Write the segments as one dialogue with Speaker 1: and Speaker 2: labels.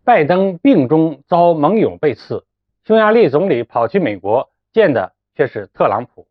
Speaker 1: 拜登病中遭盟友背刺，匈牙利总理跑去美国，见的却是特朗普。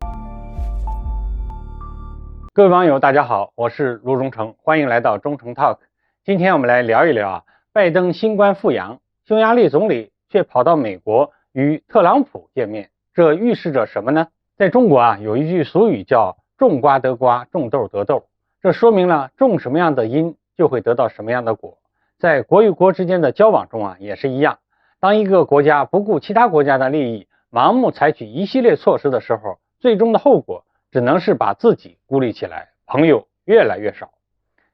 Speaker 1: 各位网友大家好，我是卢荣成，欢迎来到中成 Talk。 今天我们来聊一聊拜登新冠复阳，匈牙利总理却跑到美国与特朗普见面，这预示着什么呢？在中国有一句俗语叫种瓜得瓜，种豆得豆，这说明了种什么样的因就会得到什么样的果。在国与国之间的交往中也是一样，当一个国家不顾其他国家的利益，盲目采取一系列措施的时候，最终的后果只能是把自己孤立起来，朋友越来越少。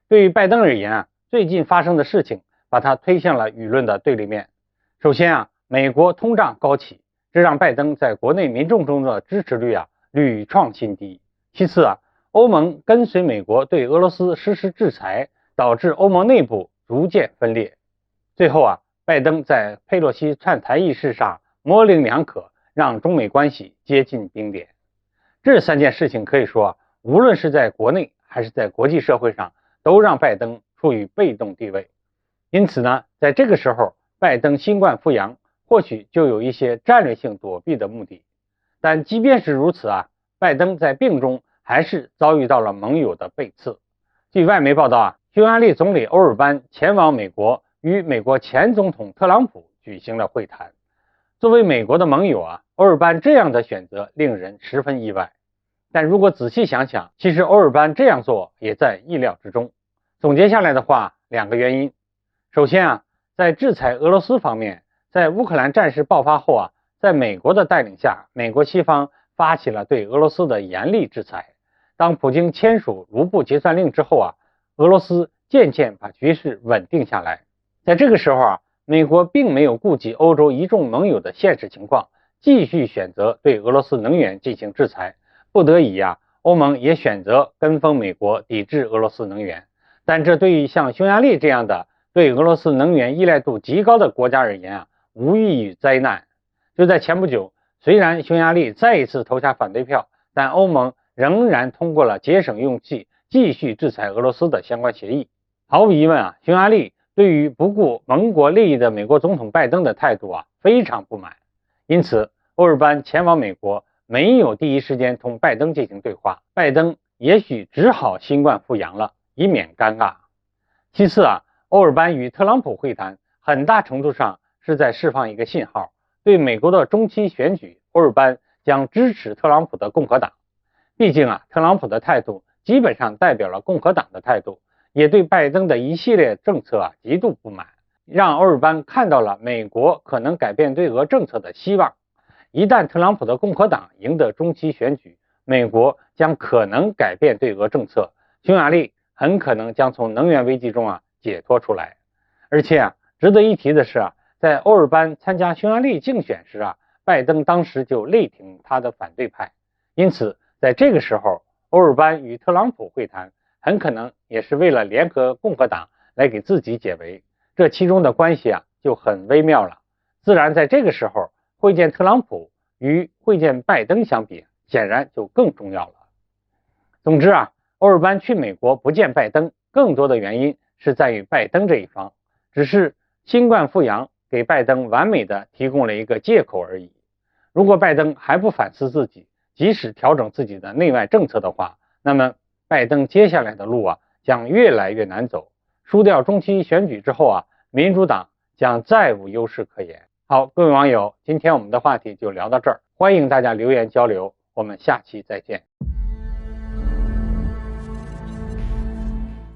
Speaker 1: 对于拜登而言最近发生的事情把他推向了舆论的对立面。首先美国通胀高企，这让拜登在国内民众中的支持率屡创新低。其次欧盟跟随美国对俄罗斯实施制裁，导致欧盟内部逐渐分裂。最后拜登在佩洛西竄台一事上模棱两可，让中美关系接近冰点。这三件事情可以说无论是在国内还是在国际社会上，都让拜登处于被动地位。因此在这个时候，拜登新冠复阳或许就有一些战略性躲避的目的。但即便是如此拜登在病中还是遭遇到了盟友的背刺。据外媒报道匈牙利总理欧尔班前往美国，与美国前总统特朗普举行了会谈。作为美国的盟友欧尔班这样的选择令人十分意外。但如果仔细想想，其实欧尔班这样做也在意料之中。总结下来的话，两个原因。首先在制裁俄罗斯方面，在乌克兰战事爆发后在美国的带领下，美国西方发起了对俄罗斯的严厉制裁。当普京签署卢布结算令之后俄罗斯渐渐把局势稳定下来。在这个时候美国并没有顾及欧洲一众盟友的现实情况，继续选择对俄罗斯能源进行制裁。不得已欧盟也选择跟风美国，抵制俄罗斯能源。但这对于像匈牙利这样的对俄罗斯能源依赖度极高的国家而言无异于灾难。就在前不久，虽然匈牙利再一次投下反对票，但欧盟仍然通过了节省用气继续制裁俄罗斯的相关协议。毫无疑问匈牙利对于不顾盟国利益的美国总统拜登的态度非常不满。因此欧尔班前往美国，没有第一时间同拜登进行对话，拜登也许只好新冠复阳了，以免尴尬。其次欧尔班与特朗普会谈很大程度上是在释放一个信号，对美国的中期选举，欧尔班将支持特朗普的共和党。毕竟特朗普的态度基本上代表了共和党的态度，也对拜登的一系列政策极度不满，让欧尔班看到了美国可能改变对俄政策的希望。一旦特朗普的共和党赢得中期选举，美国将可能改变对俄政策，匈牙利很可能将从能源危机中解脱出来。而且值得一提的是在欧尔班参加匈牙利竞选时拜登当时就力挺他的反对派。因此在这个时候，欧尔班与特朗普会谈很可能也是为了联合共和党来给自己解围，这其中的关系就很微妙了。自然在这个时候，会见特朗普与会见拜登相比，显然就更重要了。总之欧尔班去美国不见拜登，更多的原因是在于拜登这一方，只是新冠复阳给拜登完美的提供了一个借口而已。如果拜登还不反思自己，即使调整自己的内外政策的话，那么拜登接下来的路将越来越难走。输掉中期选举之后民主党将再无优势可言。好，各位网友，今天我们的话题就聊到这儿，欢迎大家留言交流，我们下期再见。